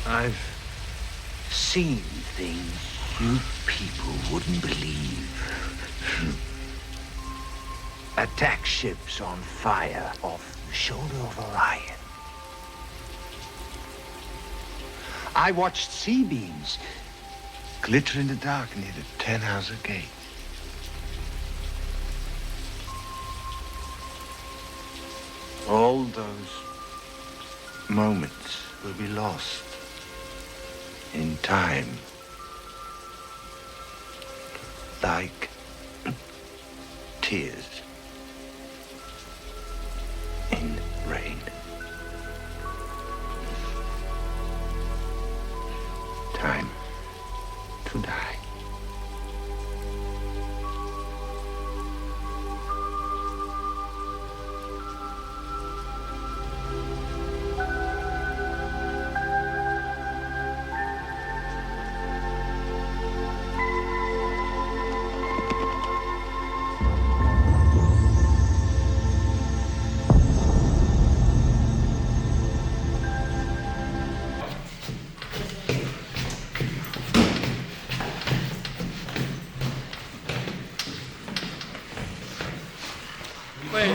I've seen things you people wouldn't believe. Attack ships on fire off the shoulder of Orion. I watched C-beams glitter in the dark near the Tannhauser Gate. All those moments will be lost in time. Like tears in rain. Time to die. Wait.